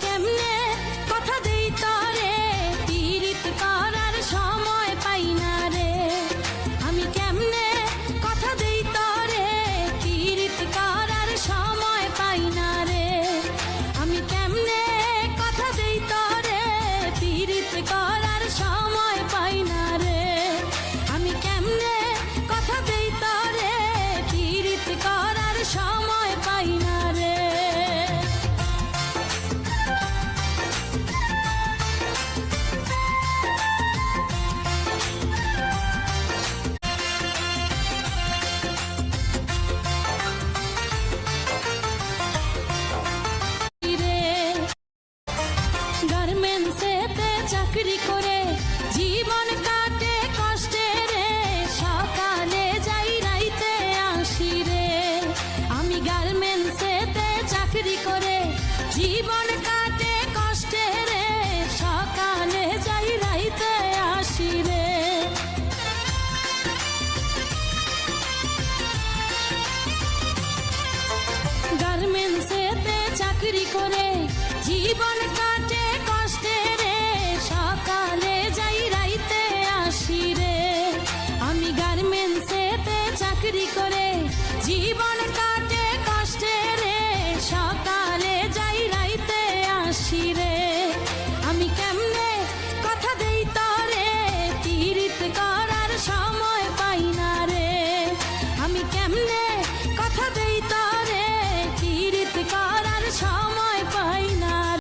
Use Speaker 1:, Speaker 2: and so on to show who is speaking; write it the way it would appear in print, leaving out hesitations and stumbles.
Speaker 1: কেমনে কথা দেই তরে পীড়িত করার সময় পাই না রে। আমি কেমনে কথা দেই তরে পীড়িত করার সময় পাই না রে। আমি কেমনে কথা দেই তরে পীড়িত করার সময় পাই না রে। আমি কেমনে কথা দেই তরে পীড়িত করার সময় পাই না রে। গার্মেন্টসেতে চাকরি করে জীবন কাটে কষ্টে রে। সকালে যাই রাইতে আসি রে। আমি গার্মেন্টসেতে চাকরি করে জীবন কাটে কষ্টে রে। সকালে যাই রাইতে আসি রে। গার্মেন্টসেতে চাকরি করে জীবন